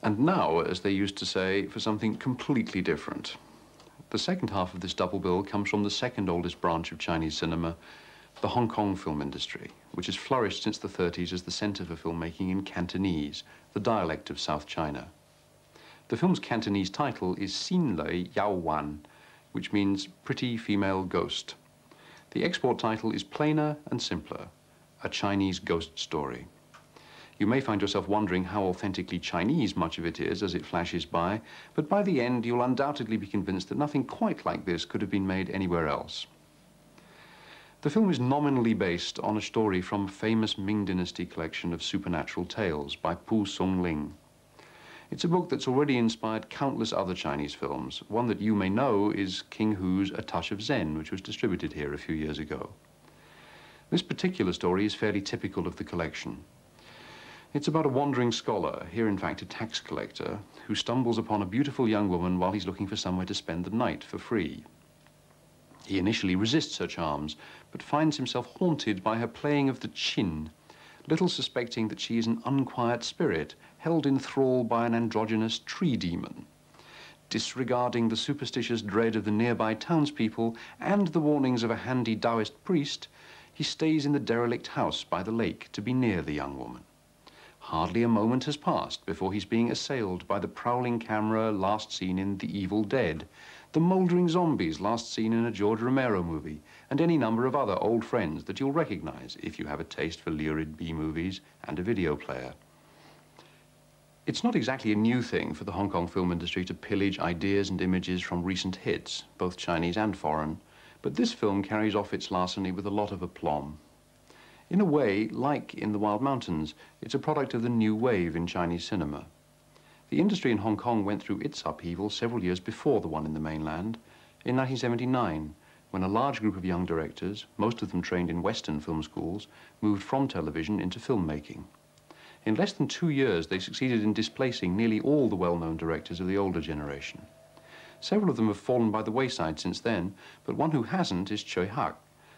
And now, as they used to say, for something completely different. The second half of this double bill comes from the second oldest branch of Chinese cinema, the Hong Kong film industry, which has flourished since the 30s as the center for filmmaking in Cantonese, the dialect of South China. The film's Cantonese title is Xin Lei Yao Wan, which means pretty female ghost. The export title is plainer and simpler, a Chinese ghost story. You may find yourself wondering how authentically Chinese much of it is as it flashes by, but by the end you'll undoubtedly be convinced that nothing quite like this could have been made anywhere else. The film is nominally based on a story from a famous Ming Dynasty collection of supernatural tales by Pu Songling. It's a book that's already inspired countless other Chinese films. One that you may know is King Hu's A Touch of Zen, which was distributed here a few years ago. This particular story is fairly typical of the collection. It's about a wandering scholar, here in fact a tax collector, who stumbles upon a beautiful young woman while he's looking for somewhere to spend the night for free. He initially resists her charms, but finds himself haunted by her playing of the qin, little suspecting that she is an unquiet spirit held in thrall by an androgynous tree demon. Disregarding the superstitious dread of the nearby townspeople and the warnings of a handy Taoist priest, he stays in the derelict house by the lake to be near the young woman. Hardly a moment has passed before he's being assailed by the prowling camera last seen in The Evil Dead, the mouldering zombies last seen in a George Romero movie, and any number of other old friends that you'll recognize if you have a taste for lurid B-movies and a video player. It's not exactly a new thing for the Hong Kong film industry to pillage ideas and images from recent hits, both Chinese and foreign, but this film carries off its larceny with a lot of aplomb. In a way, like in The Wild Mountains, it's a product of the new wave in Chinese cinema. The industry in Hong Kong went through its upheaval several years before the one in the mainland, in 1979, when a large group of young directors, most of them trained in Western film schools, moved from television into filmmaking. In less than 2 years, they succeeded in displacing nearly all the well-known directors of the older generation. Several of them have fallen by the wayside since then, but one who hasn't is Tsui Hark,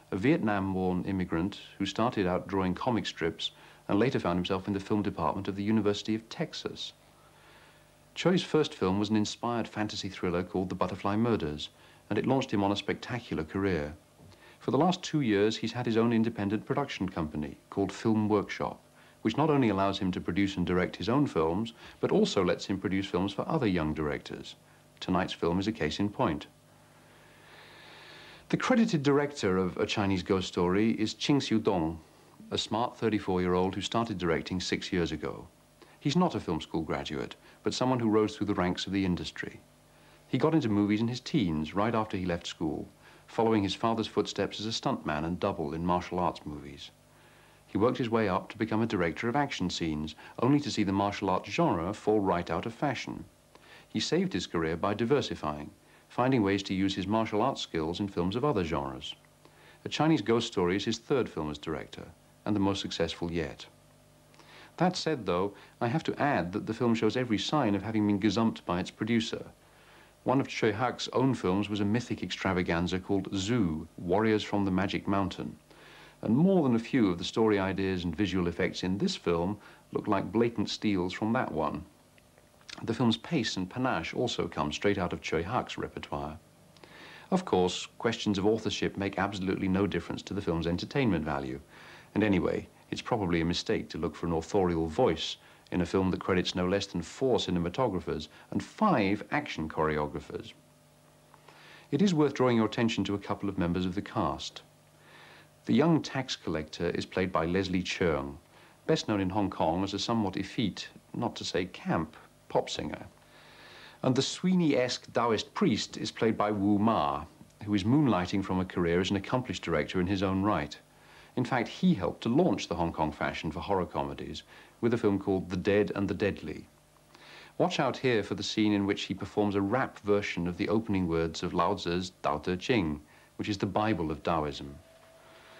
a Vietnam-born immigrant who started out drawing comic strips and later found himself in the film department of the University of Texas. Choi's first film was an inspired fantasy thriller called The Butterfly Murders, and it launched him on a spectacular career. For the last 2 years, he's had his own independent production company called Film Workshop, which not only allows him to produce and direct his own films, but also lets him produce films for other young directors. Tonight's film is a case in point. The credited director of A Chinese Ghost Story is Ching Siu-dong, a smart 34-year-old who started directing 6 years ago. He's not a film school graduate, but someone who rose through the ranks of the industry. He got into movies in his teens, right after he left school, following his father's footsteps as a stuntman and double in martial arts movies. He worked his way up to become a director of action scenes, only to see the martial arts genre fall right out of fashion. He saved his career by diversifying, finding ways to use his martial arts skills in films of other genres. A Chinese Ghost Story is his third film as director, and the most successful yet. That said, though, I have to add that the film shows every sign of having been gazumped by its producer. One of Tsui Hark's own films was a mythic extravaganza called Zoo, Warriors from the Magic Mountain. And more than a few of the story ideas and visual effects in this film look like blatant steals from that one. The film's pace and panache also come straight out of Tsui Hark's repertoire. Of course, questions of authorship make absolutely no difference to the film's entertainment value. And anyway, it's probably a mistake to look for an authorial voice in a film that credits no less than 4 cinematographers and 5 action choreographers. It is worth drawing your attention to a couple of members of the cast. The young tax collector is played by Leslie Cheung, best known in Hong Kong as a somewhat effete, not to say camp, pop singer. And the Sweeney-esque Taoist priest is played by Wu Ma, who is moonlighting from a career as an accomplished director in his own right. In fact, he helped to launch the Hong Kong fashion for horror comedies with a film called The Dead and the Deadly. Watch out here for the scene in which he performs a rap version of the opening words of Lao Tzu's Tao Te Ching, which is the Bible of Taoism.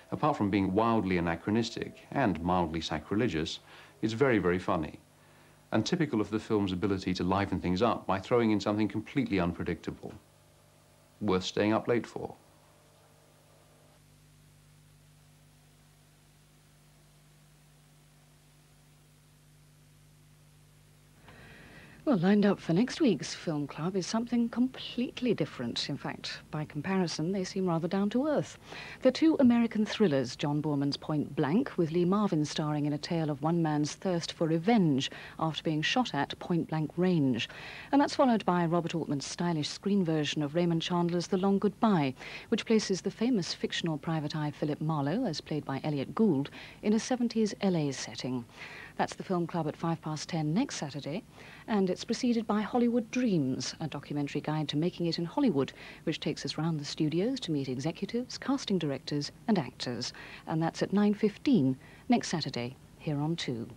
Apart from being wildly anachronistic and mildly sacrilegious, it's very, very funny, and typical of the film's ability to liven things up by throwing in something completely unpredictable. Worth staying up late for. Well, lined up for next week's film club is something completely different. In fact, by comparison, they seem rather down to earth. They're two American thrillers, John Boorman's Point Blank, with Lee Marvin starring in a tale of one man's thirst for revenge after being shot at point-blank range. And that's followed by Robert Altman's stylish screen version of Raymond Chandler's The Long Goodbye, which places the famous fictional private eye Philip Marlowe, as played by Elliot Gould, in a 70s LA setting. That's the film club at 10:05 next Saturday, and it's preceded by Hollywood Dreams, a documentary guide to making it in Hollywood, which takes us round the studios to meet executives, casting directors and actors. And that's at 9:15 next Saturday, here on 2.